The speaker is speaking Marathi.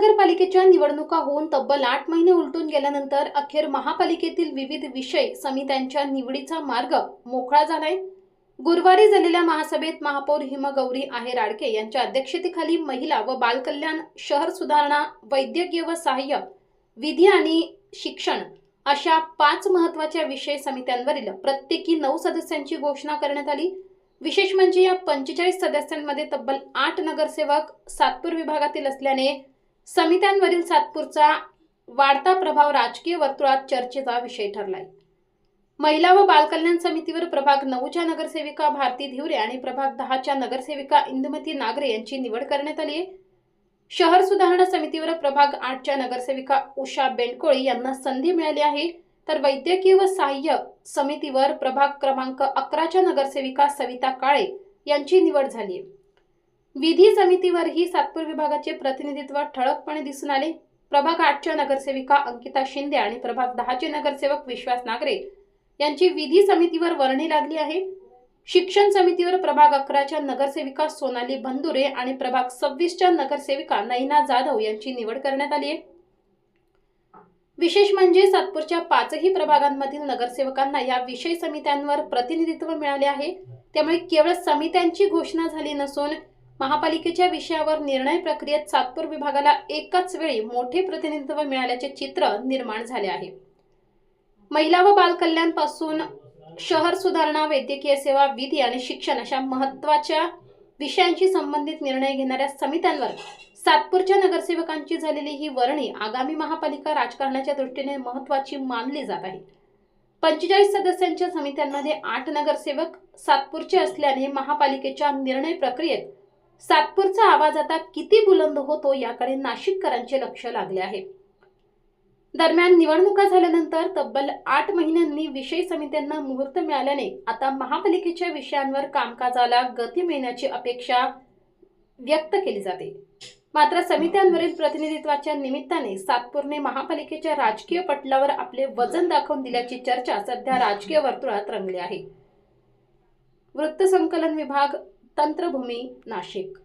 महानगरपालिकेच्या निवडणुका होऊन तब्बल 8 महिने उलटून गेल्यानंतर अखेर महापालिकेतील विविध विषय समित्यांच्या निवडीचा मार्ग मोकळा झालाय। गुरुवारी झालेल्या महासभेत महापौर हिमगौरी आहेर-आडके यांच्या अध्यक्षतेखाली महिला व बालकल्याण, शहर सुधारणा, वैद्यकीय व सहाय्य, विधी आणि शिक्षण अशा 5 महत्त्वाच्या विषय समित्यांवरील प्रत्येकी 9 सदस्यांची घोषणा करण्यात आली। विशेष म्हणजे या 45 सदस्यांमध्ये तब्बल 8 नगरसेवक सातपूर विभागातील असल्याने समित्यांवरील सातपूरचा वाढता प्रभाव राजकीय वर्तुळात चर्चेचा विषय ठरलाय। महिला व बालकल्याण समितीवर प्रभाग 9च्या नगरसेविका भारती धिवरे आणि प्रभाग 10च्या नगरसेविका इंदुमती नागरे यांची निवड करण्यात आली आहे। शहर सुधारणा समितीवर प्रभाग 8च्या नगरसेविका उषा बेंडकोळी यांना संधी मिळाली आहे, तर वैद्यकीय व सहाय्य समितीवर प्रभाग क्रमांक 11च्या नगरसेविका सविता काळे यांची निवड झाली आहे। विधी समितीवरही सातपूर विभागाचे प्रतिनिधित्व ठळकपणे दिसून आले। प्रभाग 8च्या नगरसेविका अंकिता शिंदे आणि प्रभाग 10चे नगरसेवक विश्वास नागरे यांची विधी समितीवर वर्णी लागली आहे। शिक्षण समितीवर प्रभाग 11च्या नगरसेविका सोनाली बंदुरे आणि प्रभाग 26च्या नगरसेविका नैना जाधव यांची निवड करण्यात आली आहे। विशेष म्हणजे सातपूरच्या 5ही प्रभागांमधील नगरसेवकांना या विषय समित्यांवर प्रतिनिधित्व मिळाले आहे। त्यामुळे केवळ समित्यांची घोषणा झाली नसून महापालिकेच्या विषयावर निर्णय प्रक्रियेत सातपूर विभागाला एकाच वेळी मोठे प्रतिनिधित्व मिळाल्याचे चित्र निर्माण झाले आहे। महिला व बालकल्याण पासून शहर सुधारणा, वैद्यकीय सेवा, विधी आणि शिक्षण अशा महत्त्वाच्या विषयांशी संबंधित निर्णय घेणाऱ्या समित्यांवर सातपूरच्या नगरसेवकांची झालेली ही वर्णी आगामी महापालिका राजकारणाच्या दृष्टीने महत्त्वाची मानली जात आहे। 45 सदस्यांच्या समित्यांमध्ये 8 नगरसेवक सातपूरचे असल्याने महापालिकेच्या निर्णय प्रक्रियेत सातपूरचा आवाज आता किती बुलंद होतो याकडे नाशिककरांचे लक्ष लागले आहे। दरम्यान निवडणुका झाल्यानंतर तब्बल 8 महिन्यांनी विषय समित्यांना मुहूर्त मिळाल्याने आता महापालिकेच्या विषयांवर कामकाजाला गती मिळण्याची अपेक्षा व्यक्त केली जाते। मात्र समित्यांवरील प्रतिनिधित्वाच्या निमित्ताने सातपूरने महापालिकेच्या राजकीय पटलावर आपले वजन दाखवून दिल्याची चर्चा सध्या राजकीय वर्तुळात रंगली आहे। वृत्तसंकलन विभाग, तंत्रभूमी, नाशिक।